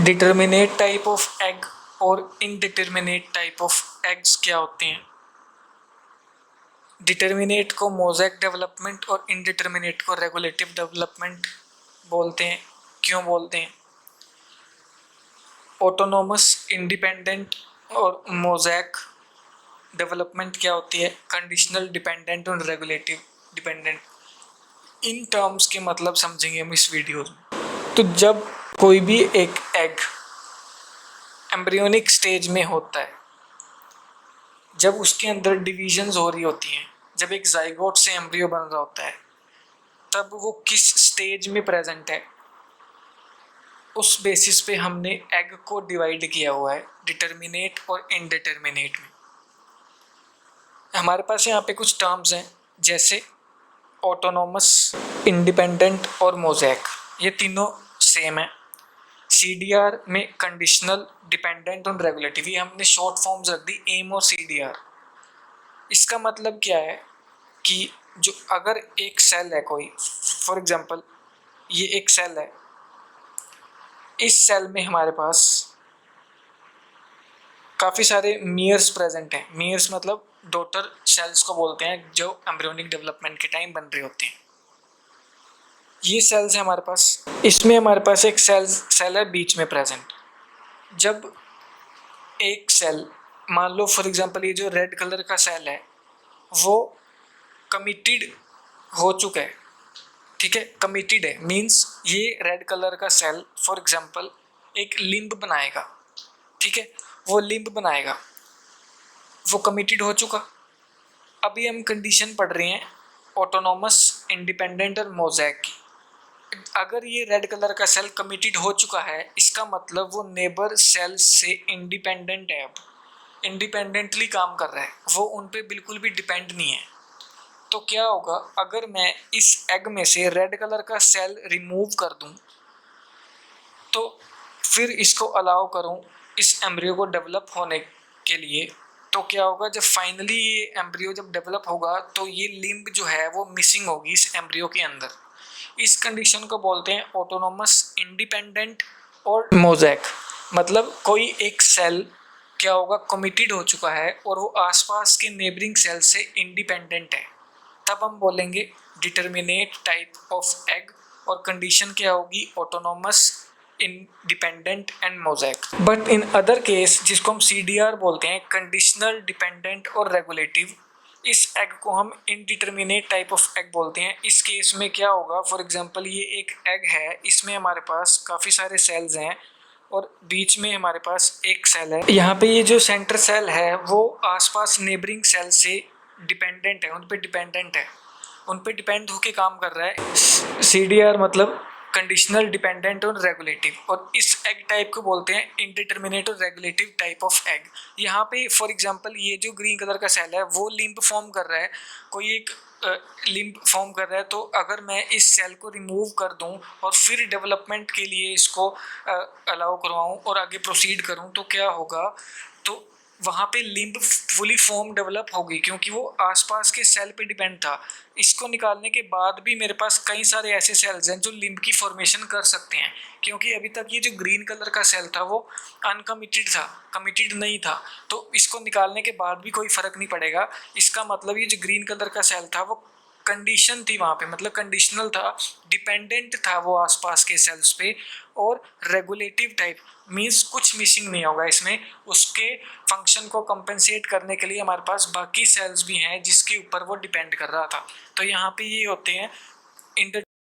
Determinate type of egg और indeterminate type of eggs क्या होते हैं? डिटर्मिनेट को मोज़ेक डेवलपमेंट और इनडिटर्मिनेट को रेगुलेटिव डेवलपमेंट बोलते हैं। क्यों बोलते हैं? ऑटोनोमस, इंडिपेंडेंट और मोज़ेक डेवलपमेंट क्या होती है? कंडीशनल डिपेंडेंट और रेगुलेटिव डिपेंडेंट। इन टर्म्स के मतलब समझेंगे हम इस वीडियो में। तो जब कोई भी एक एग एम्ब्रियोनिक स्टेज में होता है, जब उसके अंदर डिविजन्स हो रही होती हैं, जब एक जाइगोट से एम्ब्रियो बन रहा होता है, तब वो किस स्टेज में प्रेजेंट है, उस बेसिस पे हमने एग को डिवाइड किया हुआ है डिटर्मिनेट और इनडिटर्मिनेट में। हमारे पास यहाँ पे कुछ टर्म्स हैं, जैसे ऑटोनोमस, इंडिपेंडेंट और मोज़ेक। ये तीनों सेम है। CDR में कंडीशनल, डिपेंडेंट और रेगुलेटिव, ये हमने शॉर्ट फॉर्म्स रख दी, एम और CDR। इसका मतलब क्या है कि जो अगर एक सेल है कोई, फॉर एग्जांपल ये एक सेल है, इस सेल में हमारे पास काफ़ी सारे मियर्स प्रेजेंट हैं। मियर्स मतलब डॉटर सेल्स को बोलते हैं, जो एम्ब्रियोनिक डेवलपमेंट के टाइम बन रहे होते हैं। ये सेल्स है हमारे पास, इसमें हमारे पास एक सेल है बीच में प्रेजेंट। जब एक सेल, मान लो फॉर एग्जांपल ये जो रेड कलर का सेल है वो कमिटेड हो चुका है, ठीक है, कमिटेड है, मींस ये रेड कलर का सेल फॉर एग्जांपल एक लिंब बनाएगा, ठीक है, वो लिंब बनाएगा, वो कमिटेड हो चुका। अभी हम कंडीशन पढ़ रहे हैं ऑटोनोमस, इंडिपेंडेंट और मोज़ेक की। अगर ये रेड कलर का सेल कमिटेड हो चुका है, इसका मतलब वो नेबर सेल से इंडिपेंडेंट है, अब इंडिपेंडेंटली काम कर रहा है, वो उन पे बिल्कुल भी डिपेंड नहीं है। तो क्या होगा, अगर मैं इस एग में से रेड कलर का सेल रिमूव कर दूं, तो फिर इसको अलाउ करूं इस एम्ब्रियो को डेवलप होने के लिए, तो क्या होगा, जब फाइनली ये एम्ब्रियो जब डेवलप होगा तो ये लिम्ब जो है वो मिसिंग होगी इस एम्ब्रियो के अंदर। इस कंडीशन को बोलते हैं ऑटोनोमस, इंडिपेंडेंट और मोज़ेक। मतलब कोई एक सेल क्या होगा, कमिटेड हो चुका है और वो आसपास के नेबरिंग सेल से इंडिपेंडेंट है, तब हम बोलेंगे डिटर्मिनेट टाइप ऑफ एग। और कंडीशन क्या होगी, autonomous, independent and mosaic. But in other case, जिसको हम CDR बोलते हैं, कंडीशनल, डिपेंडेंट और रेगुलेटिव, इस एग को हम इनडिटर्मिनेट टाइप ऑफ एग बोलते हैं। इस केस में क्या होगा, फॉर एग्जांपल ये एक एग है, इसमें हमारे पास काफ़ी सारे सेल्स हैं और बीच में हमारे पास एक सेल है। यहाँ पे ये जो सेंटर सेल है वो आसपास नेबरिंग सेल से डिपेंडेंट है, उन पे डिपेंडेंट है, उन पे डिपेंड होके काम कर रहा है। CDR मतलब कंडीशनल, डिपेंडेंट और रेगुलेटिव। और इस एग टाइप को बोलते हैं इनडिटर्मिनेट और रेगुलेटिव टाइप ऑफ एग। यहाँ पे फॉर एग्जांपल ये जो ग्रीन कलर का सेल है वो लिम्ब फॉर्म कर रहा है, कोई एक लिम्ब फॉर्म कर रहा है, तो अगर मैं इस सेल को रिमूव कर दूं और फिर डेवलपमेंट के लिए इसको अलाउ करवाऊं और आगे प्रोसीड करूं, तो क्या होगा, तो वहाँ पे लिम्ब फुली फॉर्म डेवलप होगी, क्योंकि वो आसपास के सेल पे डिपेंड था। इसको निकालने के बाद भी मेरे पास कई सारे ऐसे सेल्स हैं जो लिम्ब की फॉर्मेशन कर सकते हैं, क्योंकि अभी तक ये जो ग्रीन कलर का सेल था वो अनकमिटेड था, कमिटेड नहीं था, तो इसको निकालने के बाद भी कोई फ़र्क नहीं पड़ेगा। इसका मतलब ये जो ग्रीन कलर का सेल था वो कंडीशन थी वहाँ पे, मतलब कंडीशनल था, डिपेंडेंट था वो आसपास के सेल्स पे, और रेगुलेटिव टाइप मींस कुछ मिसिंग नहीं होगा इसमें। उसके फंक्शन को कंपेंसेट करने के लिए हमारे पास बाकी सेल्स भी हैं जिसके ऊपर वो डिपेंड कर रहा था। तो यहाँ पे ये होते हैं